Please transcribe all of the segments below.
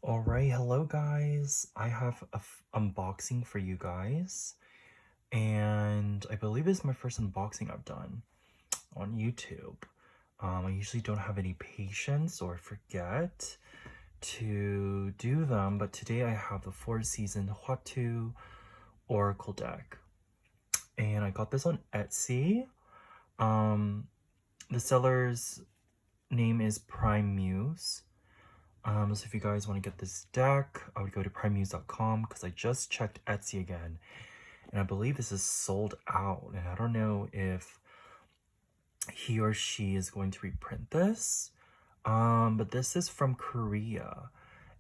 Alright, hello guys. I have a unboxing for you guys. And I believe it's my first unboxing I've done on YouTube. I usually don't have any patience or forget to do them, but today I have the 4-season Hwatu Oracle deck. And I got this on Etsy. The seller's name is Prime Muse. So if you guys want to get this deck, I would go to primemuse.com because I just checked Etsy again. And I believe this is sold out. And I don't know if he or she is going to reprint this. But this is from Korea.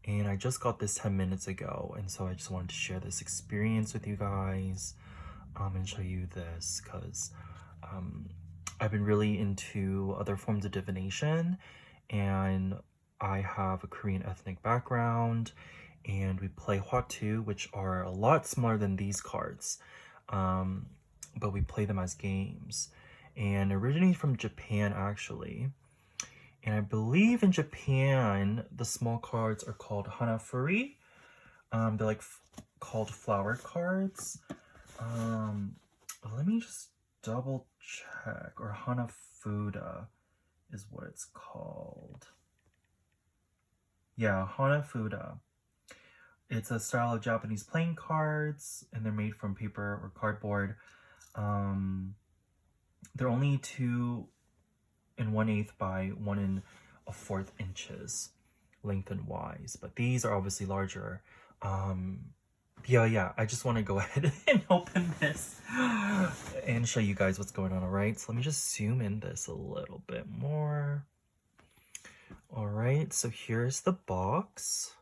And I just got this 10 minutes ago. And so I just wanted to share this experience with you guys. And show you this because I've been really into other forms of divination. And I have a Korean ethnic background, and we play Hwatu, which are a lot smaller than these cards, but we play them as games. And originating from Japan, actually. And I believe in Japan, the small cards are called Hanafuda. They're like called flower cards. Let me just double check. Or Hanafuda is what it's called. Yeah, Hanafuda. It's a style of Japanese playing cards, and they're made from paper or cardboard. They're only 2 1/8 by 1 1/4 inches length and wise, but these are obviously larger. Yeah, I just want to go ahead and open this and show you guys what's going on. All right, so let me just zoom in this a little bit more. All right, so here's the box.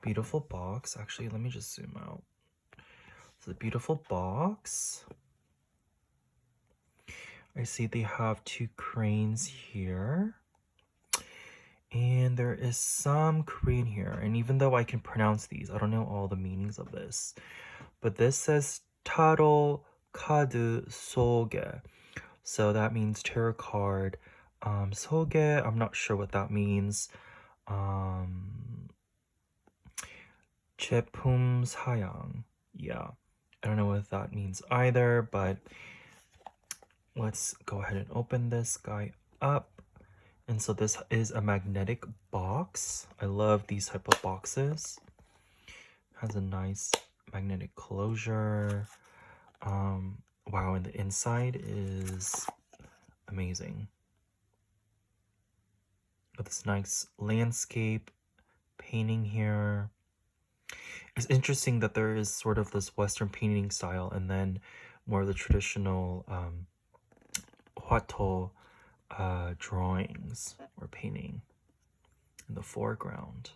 Beautiful box. Actually, let me just zoom out. So the beautiful box. I see they have 2 cranes here. And there is some Korean here. And even though I can pronounce these, I don't know all the meanings of this. But this says Taro Kadu Soge. So that means tarot card. Soge, I'm not sure what that means. Chepum Sayang. Yeah, I don't know what that means either, but let's go ahead and open this guy up. And so this is a magnetic box. I love these type of boxes. Has a nice magnetic closure. Wow, and the inside is amazing. Got this nice landscape painting here. It's interesting that there is sort of this Western painting style and then more of the traditional Hwatu drawings or painting in the foreground.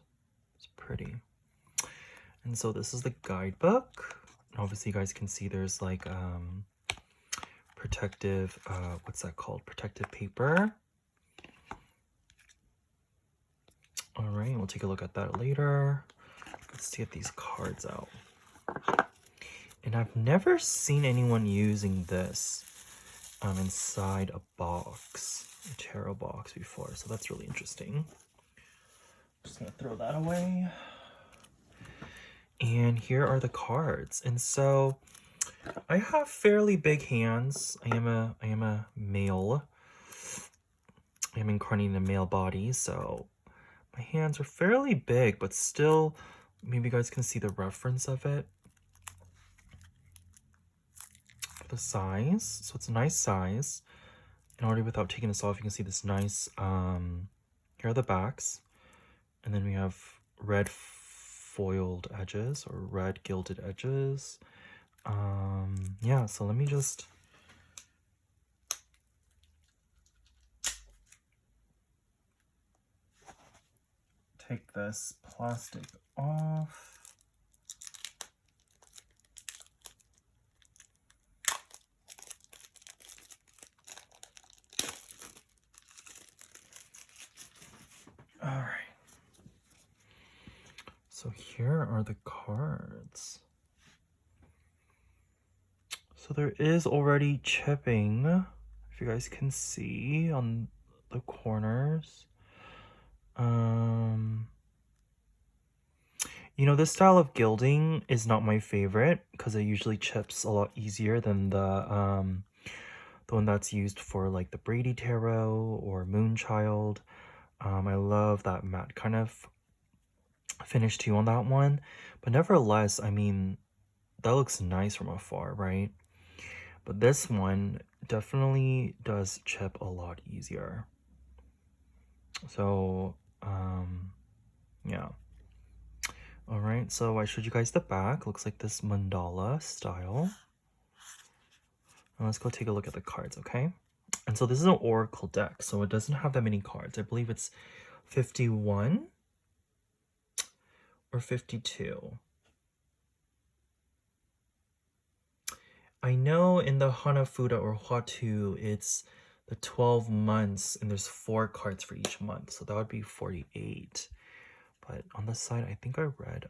It's pretty. And so this is the guidebook. Obviously you guys can see there's like protective, what's that called? Protective paper. All right, we'll take a look at that later. Let's get these cards out. And I've never seen anyone using this inside a box, a tarot box before, so that's really interesting. Just gonna throw that away. And here are the cards. And so I have fairly big hands. I am a male. I am incarnating a male body, so my hands are fairly big, but still, maybe you guys can see the reference of it. The size, so it's a nice size. And already without taking this off, you can see this nice, here are the backs. And then we have red foiled edges or red gilded edges. Yeah, so let me just take this plastic off. All right. So here are the cards. So there is already chipping, if you guys can see on the corners. You know, this style of gilding is not my favorite because it usually chips a lot easier than the one that's used for like the Brady Tarot or Moonchild. I love that matte kind of finish too on that one, but nevertheless, I mean, that looks nice from afar, right? But this one definitely does chip a lot easier. So, yeah. All right, so I showed you guys the back. Looks like this mandala style. And let's go take a look at the cards, okay? And so this is an oracle deck, so it doesn't have that many cards. I believe it's 51 or 52. I know in the Hanafuda or Hwatu, it's the 12 months and there's 4 cards for each month, so that would be 48. But on this side, I think I read,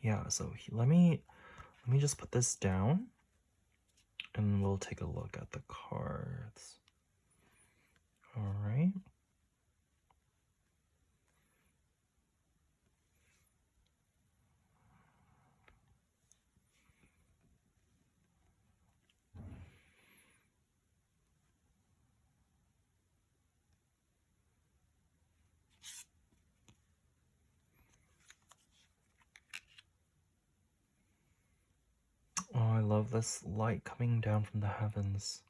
yeah, so let me just put this down and we'll take a look at the cards. All right. Oh, I love this light coming down from the heavens.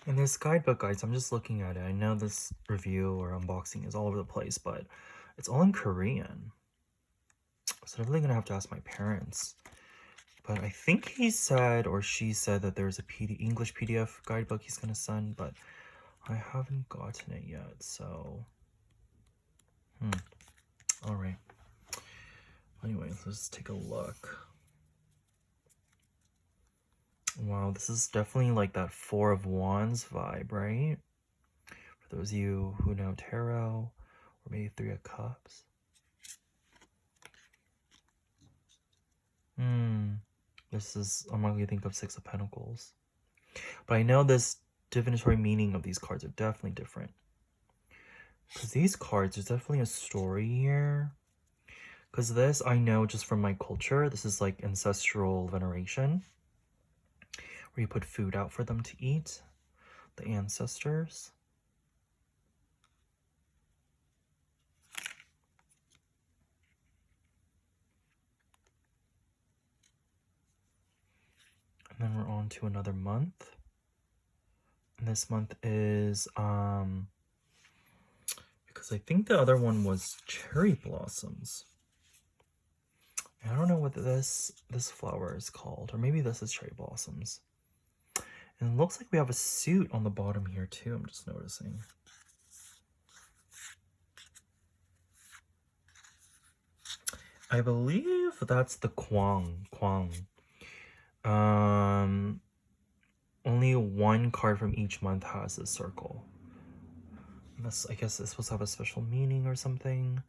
And this guidebook, guys, I'm just looking at it. I know this review or unboxing is all over the place, but it's all in Korean. So I'm really gonna have to ask my parents. But I think he said or she said that there's a English PDF guidebook he's gonna send, but I haven't gotten it yet, so all right. Anyways, let's take a look. Wow, this is definitely like that Four of Wands vibe, right? For those of you who know tarot, or maybe Three of Cups. This is, I'm not gonna think of Six of Pentacles. But I know this divinatory meaning of these cards are definitely different. Because these cards, there's definitely a story here. Because this, I know just from my culture, this is like ancestral veneration. Where you put food out for them to eat. The ancestors. And then we're on to another month. And this month is, because I think the other one was cherry blossoms. And I don't know what this flower is called, or maybe this is cherry blossoms. And it looks like we have a suit on the bottom here too, I'm just noticing. I believe that's the Kwang. Only one card from each month has this circle. And this, I guess it's supposed to have a special meaning or something.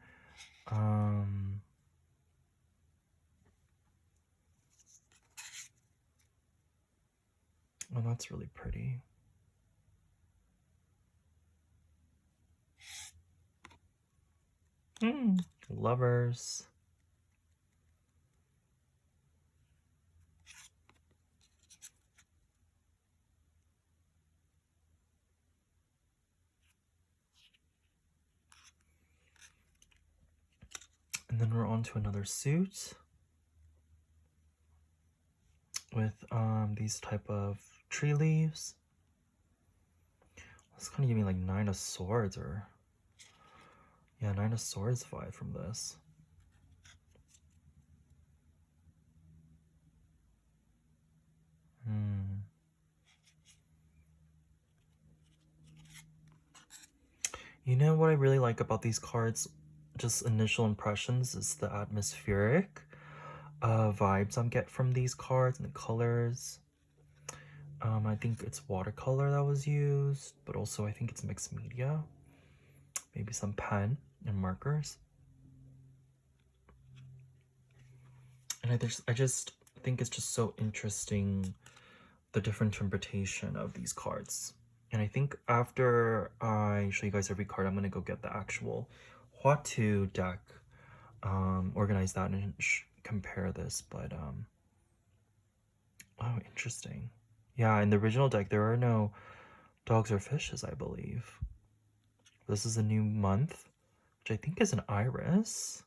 Oh, that's really pretty. Lovers. And then we're on to another suit with these type of tree leaves. It's kind of giving like Nine of Swords, or yeah, Nine of Swords vibe from this. You know what I really like about these cards, just initial impressions, is the atmospheric vibes I get from these cards and the colors. I think it's watercolor that was used, but also I think it's mixed media. Maybe some pen and markers. And I just think it's just so interesting, the different interpretation of these cards. And I think after I show you guys every card, I'm going to go get the actual Hwatu deck, organize that and compare this. But, oh, interesting. Yeah, in the original deck, there are no dogs or fishes, I believe. This is a new month, which I think is an iris.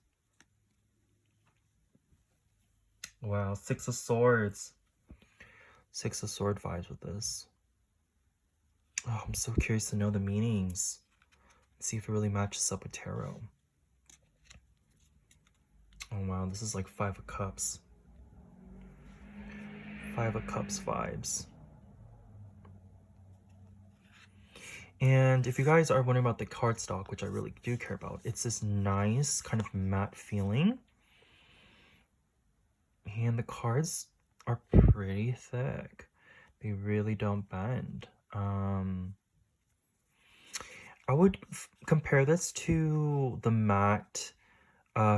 Wow, Six of Swords. Six of Sword vibes with this. Oh, I'm so curious to know the meanings. See if it really matches up with tarot. Oh wow, this is like Five of Cups. Five of Cups vibes. And if you guys are wondering about the cardstock, which I really do care about, it's this nice kind of matte feeling. And the cards are pretty thick. They really don't bend. I would compare this to the matte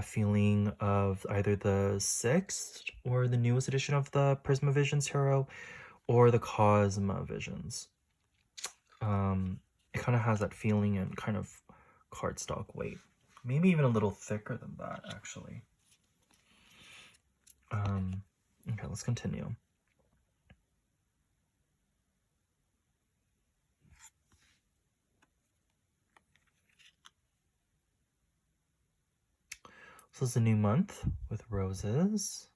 feeling of either the 6th or the newest edition of the Prisma Visions Tarot or the Cosma Visions. It kind of has that feeling and kind of cardstock weight. Maybe even a little thicker than that, actually. Okay, let's continue. So this is a new month with roses.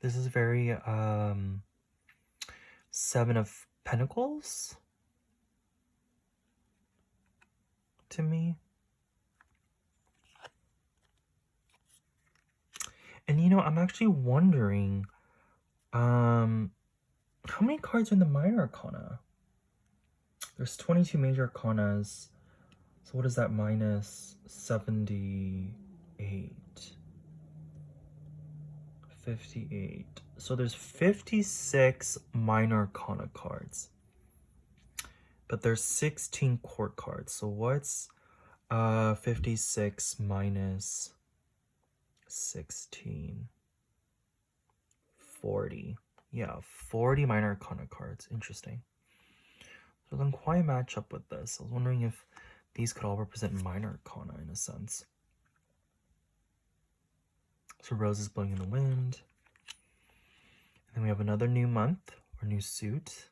This is very Seven of Pentacles to me. And you know, I'm actually wondering, how many cards are in the minor arcana? There's 22 major arcanas. So what is that minus 78? 58. So there's 56 minor arcana cards. But there's 16 court cards. So what's 56 minus 16? 40. Yeah, 40 minor arcana cards. Interesting. So it doesn't quite match up with this. I was wondering if these could all represent minor arcana in a sense. So roses blowing in the wind. And then we have another new month or new suit.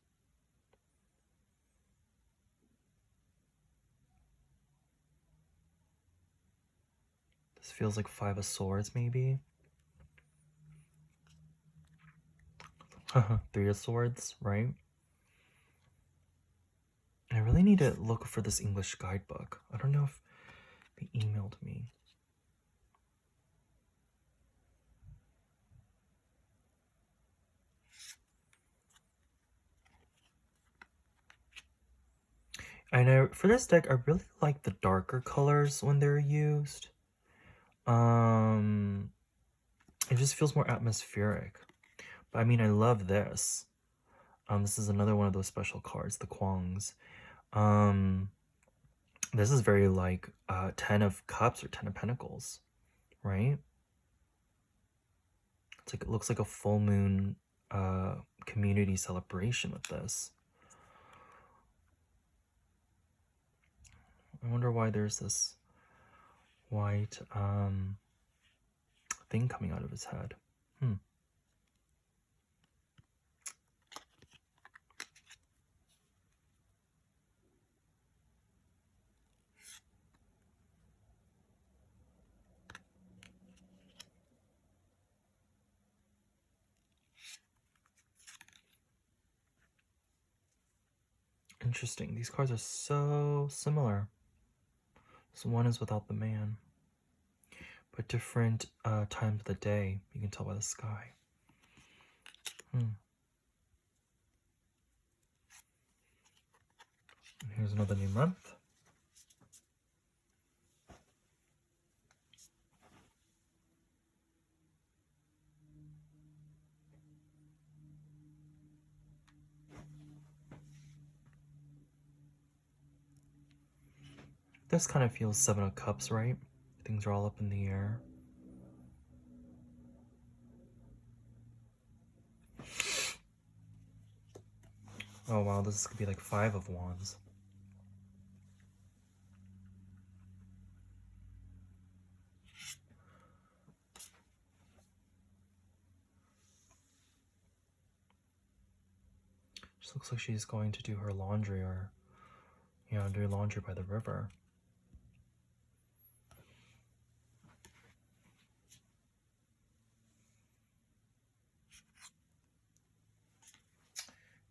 This feels like Five of Swords, maybe. Three of Swords, right? And I really need to look for this English guidebook. I don't know if they emailed me. I know for this deck, I really like the darker colors when they're used. It just feels more atmospheric. But I mean, I love this. This is another one of those special cards, the Kwongs. This is very like 10 of Cups or 10 of Pentacles, right? It's like, it looks like a full moon community celebration with this. I wonder why there's this white thing coming out of his head. Interesting. These cards are so similar. So one is without the man, but different times of the day. You can tell by the sky. Here's another new month. This kind of feels Seven of Cups, right? Things are all up in the air. Oh wow, this could be like Five of Wands. She looks like she's going to do her laundry or, do laundry by the river.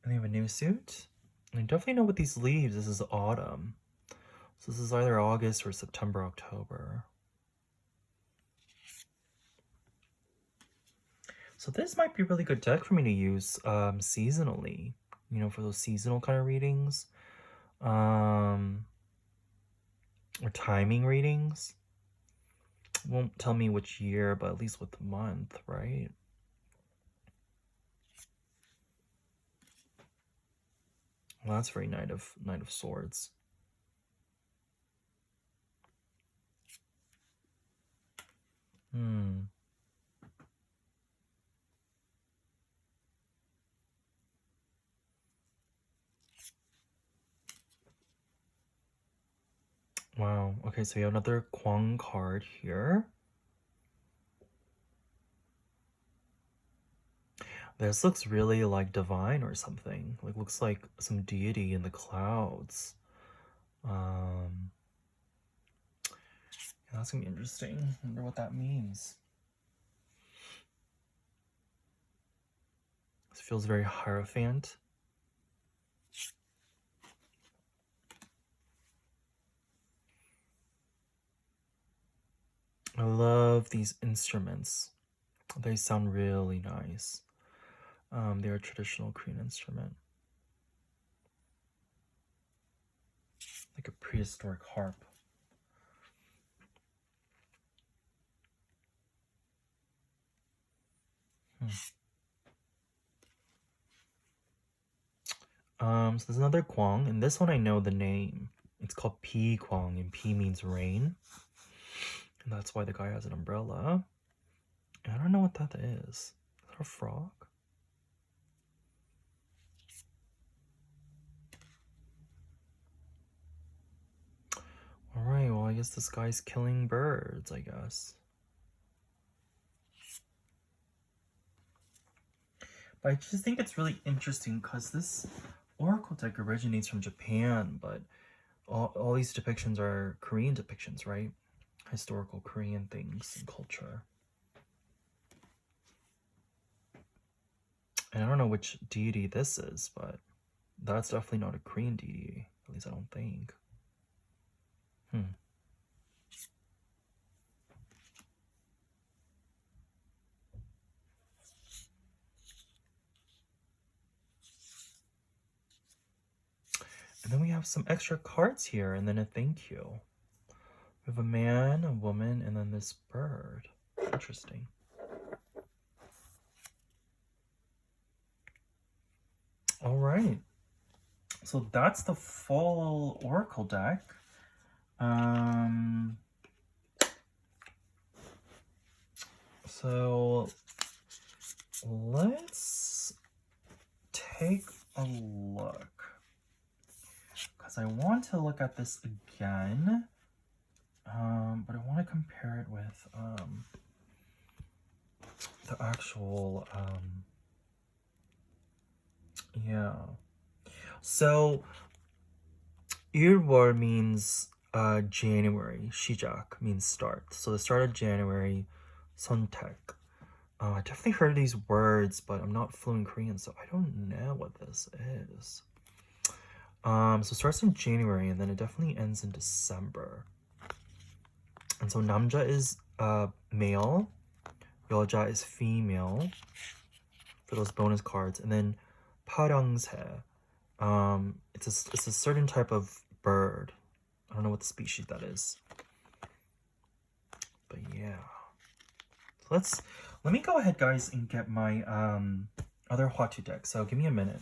And they have a new suit. And I definitely know with these leaves, this is autumn. So this is either August or September, October. So this might be a really good deck for me to use seasonally, for those seasonal kind of readings. Or timing readings. Won't tell me which year, but at least with the month, right? Well, that's very Knight of Swords. Wow. Okay, so we have another Kwang card here. This looks really like divine or something. Like, looks like some deity in the clouds. Yeah, that's gonna be interesting. I wonder what that means. This feels very Hierophant. I love these instruments. They sound really nice. They're a traditional Korean instrument. Like a prehistoric harp. So there's another Kwang, and this one I know the name. It's called P Kwang, and P means rain. And that's why the guy has an umbrella. And I don't know what that is. Is that a frog? Alright, well, I guess this guy's killing birds, I guess. But I just think it's really interesting because this oracle deck originates from Japan, but all these depictions are Korean depictions, right? Historical Korean things and culture. And I don't know which deity this is, but that's definitely not a Korean deity. At least I don't think. And then we have some extra cards here, and then a thank you. We have a man, a woman, and then this bird. Interesting. All right. So that's the full oracle deck. So let's take a look. Because I want to look at this again. But I want to compare it with the actual yeah. So Irwar means January. Shijak means start. So the start of January, Sontek. I definitely heard these words, but I'm not fluent in Korean, so I don't know what this is. So it starts in January and then it definitely ends in December. And so 남자 is male, 여자 is female for those bonus cards. And then 파랑새, it's a certain type of bird. I don't know what the species that is. But yeah. So let me go ahead, guys, and get my other Hwatu deck. So give me a minute.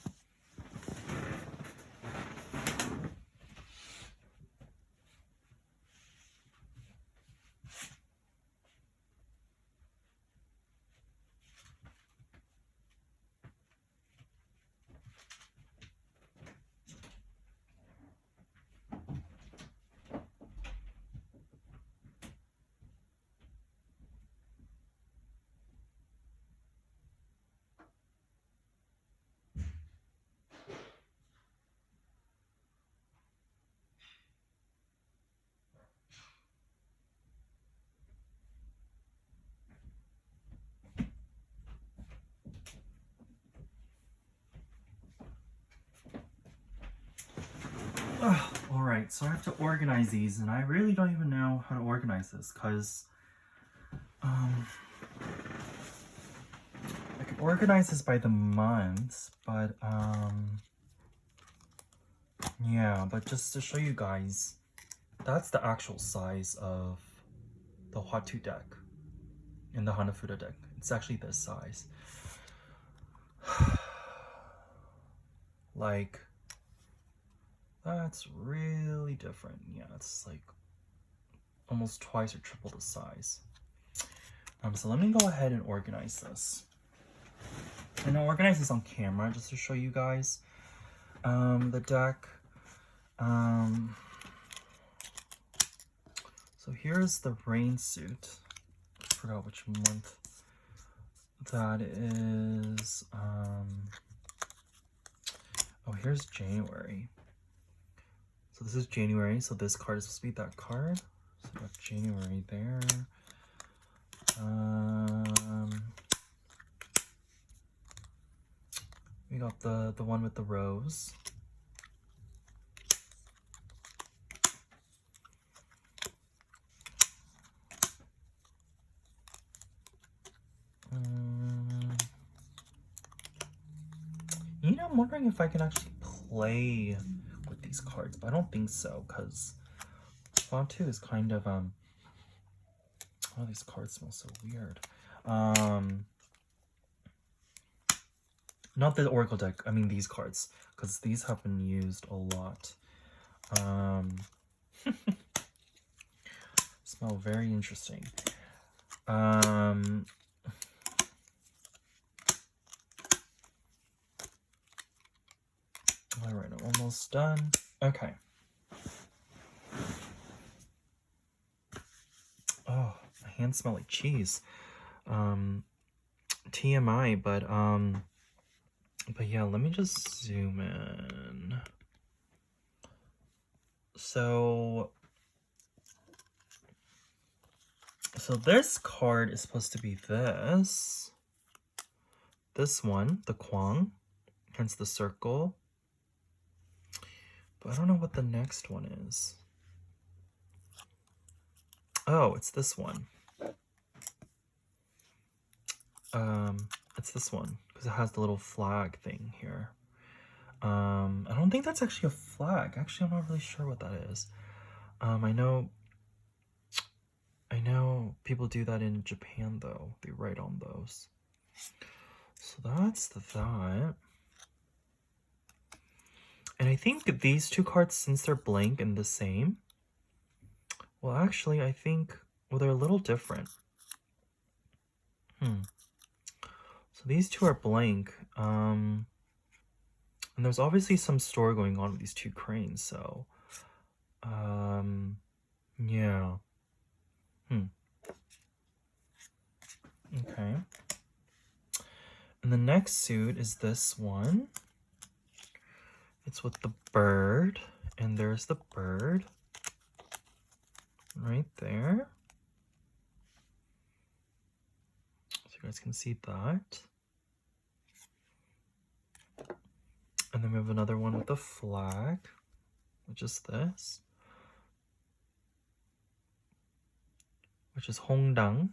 Alright, so I have to organize these, and I really don't even know how to organize this, because I can organize this by the months, but yeah, but just to show you guys, that's the actual size of the Hwatu deck in the Hanafuda deck. It's actually this size. Like, that's really different. Yeah, it's like almost twice or triple the size. So let me go ahead and organize this. And I'll organize this on camera just to show you guys the deck. So here's the rain suit. I forgot which month that is. Oh, here's January. So this is January, so this card is supposed to be that card. So we got January there. We got the one with the rose. You know, I'm wondering if I can actually play with these cards, but I don't think so, because Hwatu is kind of, oh, these cards smell so weird. Not the Oracle deck, I mean these cards, because these have been used a lot. Smell very interesting. Alright, I'm almost done. Okay. Oh, my hands smell like cheese. TMI, but yeah, let me just zoom in. So this card is supposed to be this one, the Kwang, hence the circle. But I don't know what the next one is. Oh, it's this one. It's this one, because it has the little flag thing here. I don't think that's actually a flag. Actually, I'm not really sure what that is. I know people do that in Japan, though. They write on those. So that's that. And I think these two cards, since they're blank and the same, well, actually, I think, well, they're a little different. So these two are blank. And there's obviously some story going on with these two cranes, so, yeah. Okay. And the next suit is this one. It's with the bird, and there's the bird right there. So you guys can see that. And then we have another one with a flag, which is this, which is Hongdang.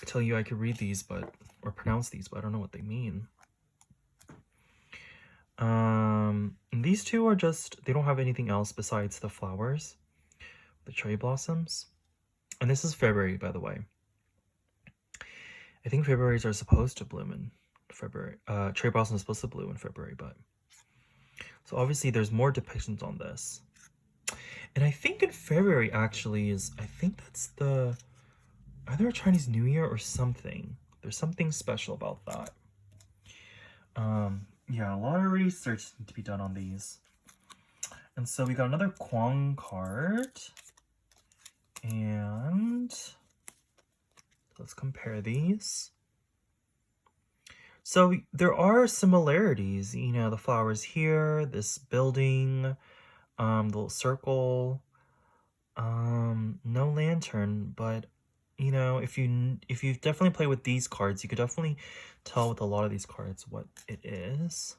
I tell you I could read these, or pronounce these, but I don't know what they mean. And these two are just, they don't have anything else besides the flowers, the cherry blossoms. And this is February, by the way. I think Februarys are supposed to bloom in February. Cherry blossom is supposed to bloom in February, but so obviously there's more depictions on this. And I think in February actually is, I think that's the either a Chinese New Year or something. There's something special about that. Yeah, a lot of research needs to be done on these. And so we got another Kwang card. And let's compare these. So there are similarities, you know, the flowers here, this building, the little circle, no lantern, but you know, if you definitely play with these cards, you could definitely tell with a lot of these cards what it is.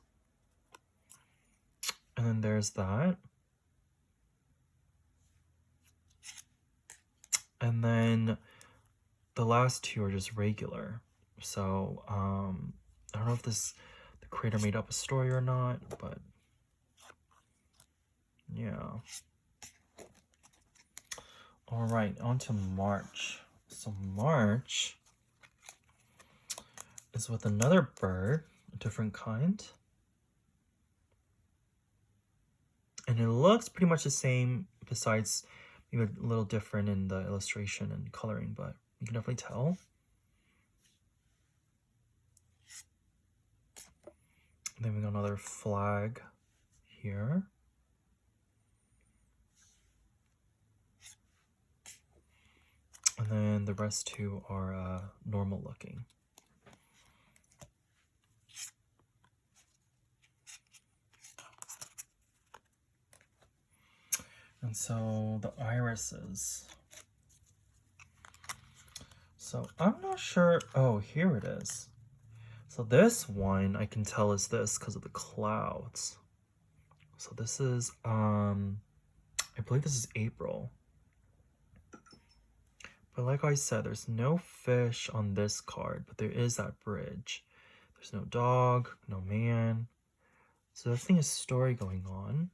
And then there's that. And then the last two are just regular. So I don't know if the creator made up a story or not, but yeah. All right, on to March. So March is with another bird, a different kind. And it looks pretty much the same, besides maybe a little different in the illustration and coloring, but you can definitely tell. And then we got another flag here. And then the rest two are normal looking. And so the irises. So I'm not sure. Oh, here it is. So this one I can tell is this because of the clouds. So this is, I believe this is April. But like I said, there's no fish on this card, but there is that bridge. There's no dog, no man. So this thing is story going on.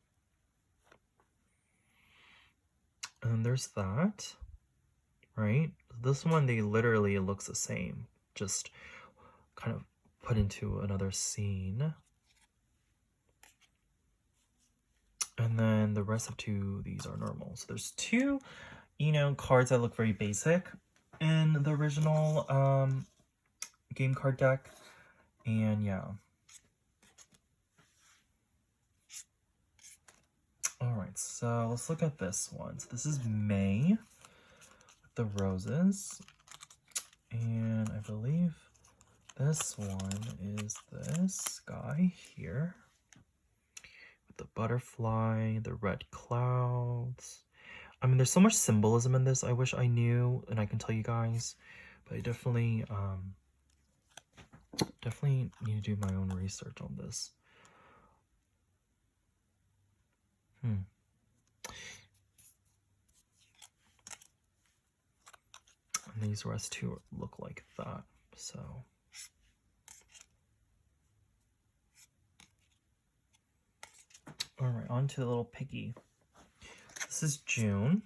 And then there's that, right? This one, they literally, it looks the same, just kind of put into another scene. And then the rest of these are normal. So there's two, you know, cards that look very basic in the original game card deck. And yeah. All right, so let's look at this one. So this is May with the roses. And I believe this one is this guy here with the butterfly, the red clouds. I mean, there's so much symbolism in this. I wish I knew and I can tell you guys, but I definitely need to do my own research on this. And these rest two look like that. So all right, on to the little piggy. This is June.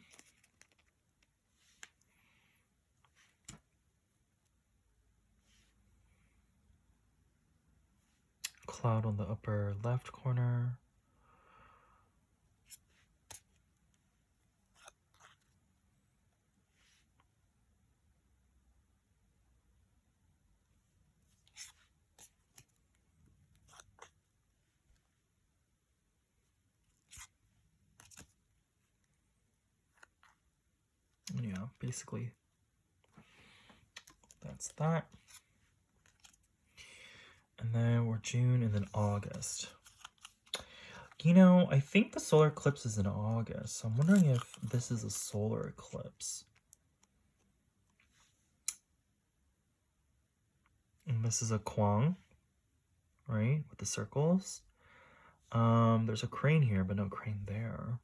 Cloud on the upper left corner. Yeah, basically that's that. And then we're June and then August. You know, I think the solar eclipse is in August, so I'm wondering if this is a solar eclipse. And this is a Kwang. right? With the circles. There's a crane here, but no crane there.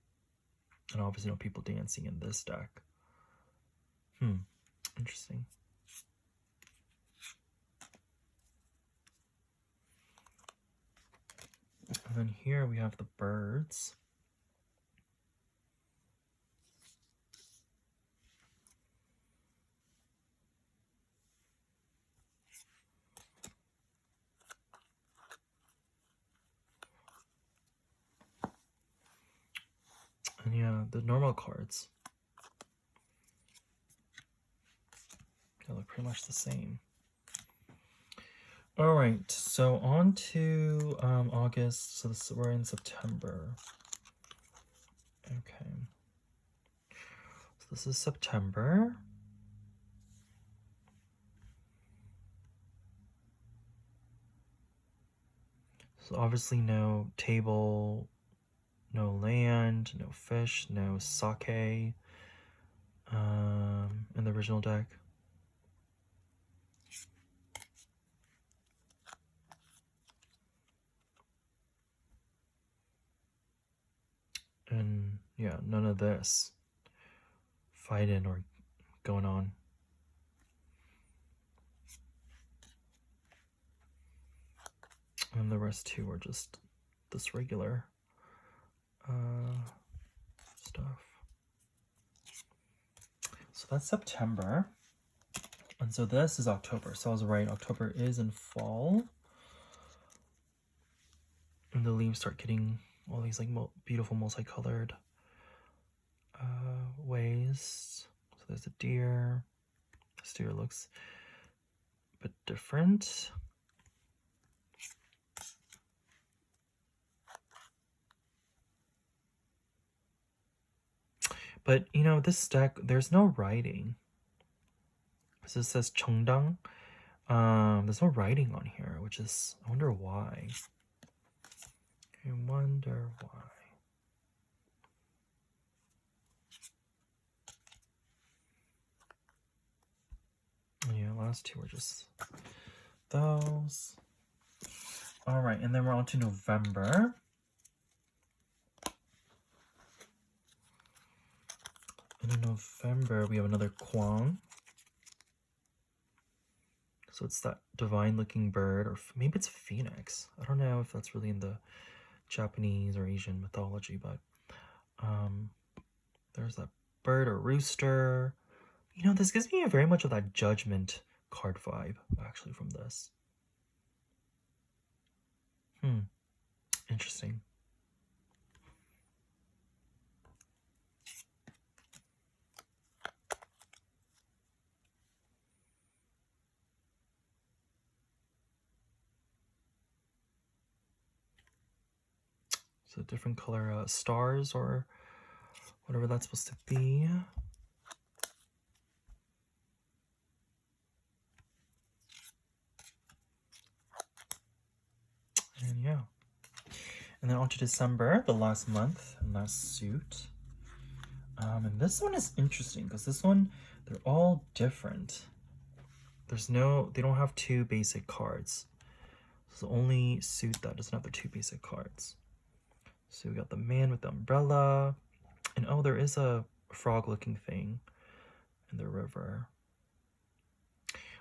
And obviously no people dancing in this deck. Interesting. And then here we have the birds. And yeah, the normal cards. They look pretty much the same. All right, so on to August. So we're in September. Okay. So this is September. So obviously no table, no land, no fish, no sake in the original deck. And yeah, none of this fighting or going on. And the rest too are just this regular stuff. So that's September. And so this is October. So I was right, October is in fall. And the leaves start getting all these like beautiful multicolored ways. So there's a deer. This deer looks a bit different. But you know, this deck, there's no writing. So it says Cheongdang. There's no writing on here, which is, I wonder why. I wonder why. Yeah, last two were just those. All right, and then we're on to November. And in November, we have another Kwang. So it's that divine-looking bird, or maybe it's a phoenix. I don't know if that's really in the Japanese or Asian mythology, but there's that bird or rooster. You know, this gives me very much of that Judgment card vibe, actually, from this. Interesting. So different color stars or whatever that's supposed to be. And yeah. And then on to December, the last month, and last suit. And this one is interesting because this one, they're all different. They don't have two basic cards. It's the only suit that doesn't have the two basic cards. So we got the man with the umbrella. And oh, there is a frog-looking thing in the river.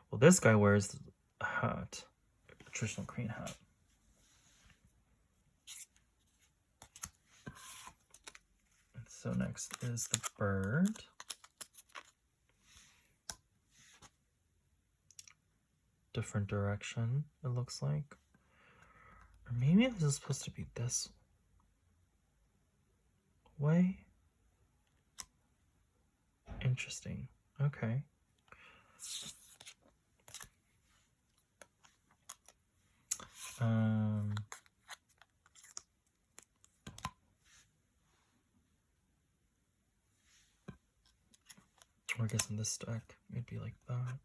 Well, this guy wears a hat, a traditional crane hat. And so next is the bird. Different direction, it looks like. Or maybe this is supposed to be this way. Interesting. Okay. Or I guess in this deck, it'd be like that.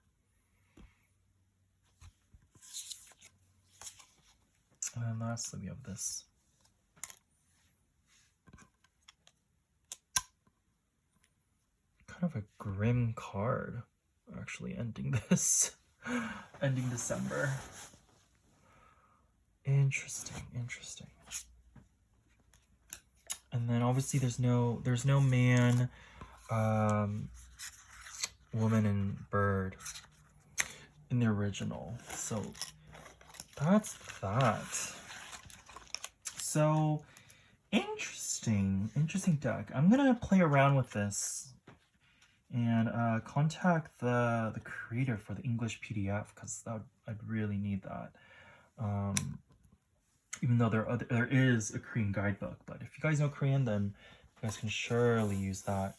And then lastly, we have this. Kind of a grim card, actually, ending this. Ending December. Interesting, interesting. And then obviously there's no man, woman, and bird in the original. So that's that. So interesting deck. I'm gonna play around with this and contact the creator for the English PDF, because I'd really need that. Even though there is a Korean guidebook, but if you guys know Korean, then you guys can surely use that.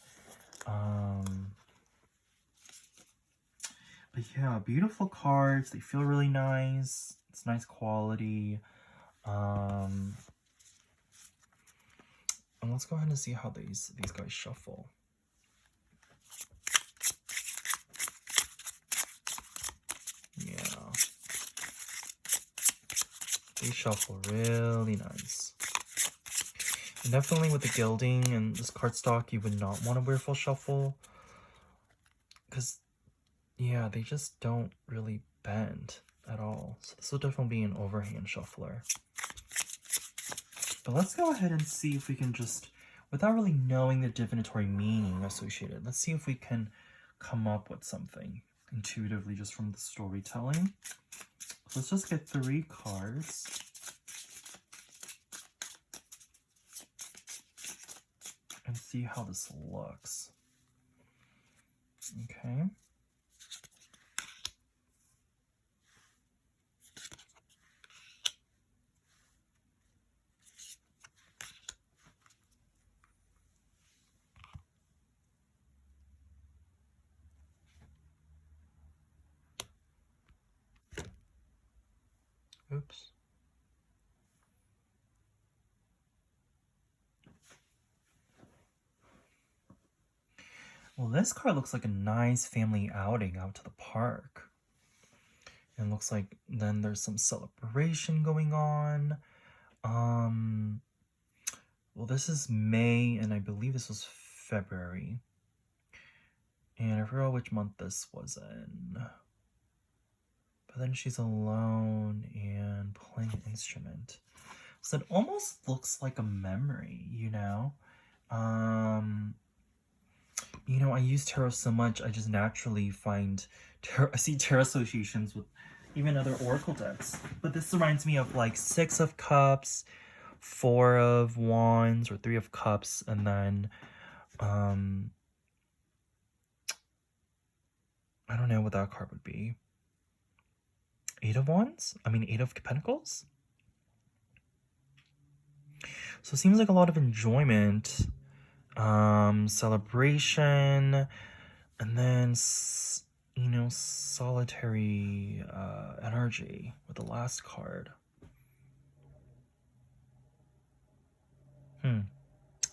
But yeah, beautiful cards. They feel really nice. It's nice quality. And let's go ahead and see how these guys shuffle. Yeah. They shuffle really nice. And definitely with the gilding and this cardstock, you would not want to wear full shuffle. Because, yeah, they just don't really bend at all. So this will definitely be an overhand shuffler. But let's go ahead and see if we can just, without really knowing the divinatory meaning associated, let's see if we can come up with something intuitively just from the storytelling. Let's just get 3 cards. And see how this looks. Okay. Oops. Well, this card looks like a nice family outing out to the park. And looks like then there's some celebration going on. Well, this is May, and I believe this was February. And I forgot which month this was in. But then she's alone and playing an instrument. So it almost looks like a memory, you know? You know, I use tarot so much, I just naturally find tarot, I see tarot associations with even other oracle decks. But this reminds me of like 6 of Cups, 4 of Wands, or 3 of Cups, and then, I don't know what that card would be. 8 of Wands? I mean, 8 of Pentacles? So it seems like a lot of enjoyment, celebration, and then, you know, solitary energy with the last card.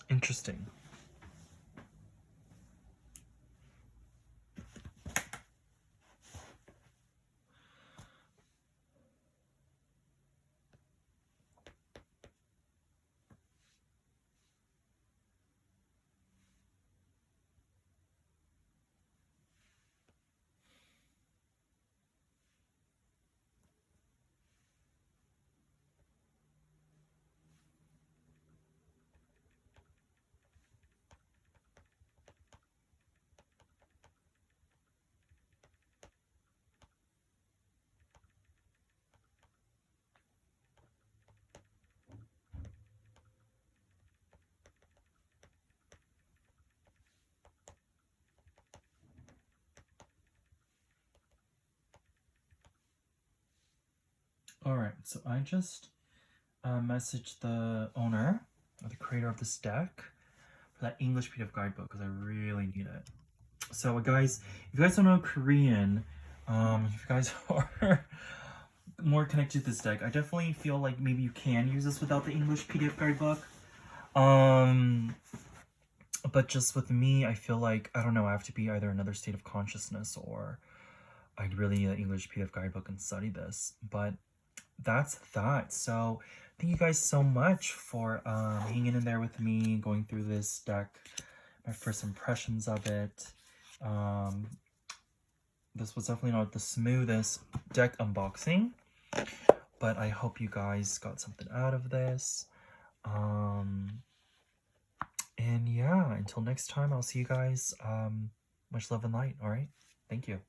Interesting. Alright, so I just messaged the owner, or the creator of this deck, for that English PDF guidebook, because I really need it. So guys, if you guys don't know Korean, if you guys are more connected to this deck, I definitely feel like maybe you can use this without the English PDF guidebook. But just with me, I feel like, I don't know, I have to be either another state of consciousness, or I'd really need an English PDF guidebook and study this. But that's that. So thank you guys so much for hanging in there with me, going through this deck, my first impressions of it. This was definitely not the smoothest deck unboxing, But I hope you guys got something out of this. And yeah, until next time, I'll see you guys. Much love and light, all right? Thank you.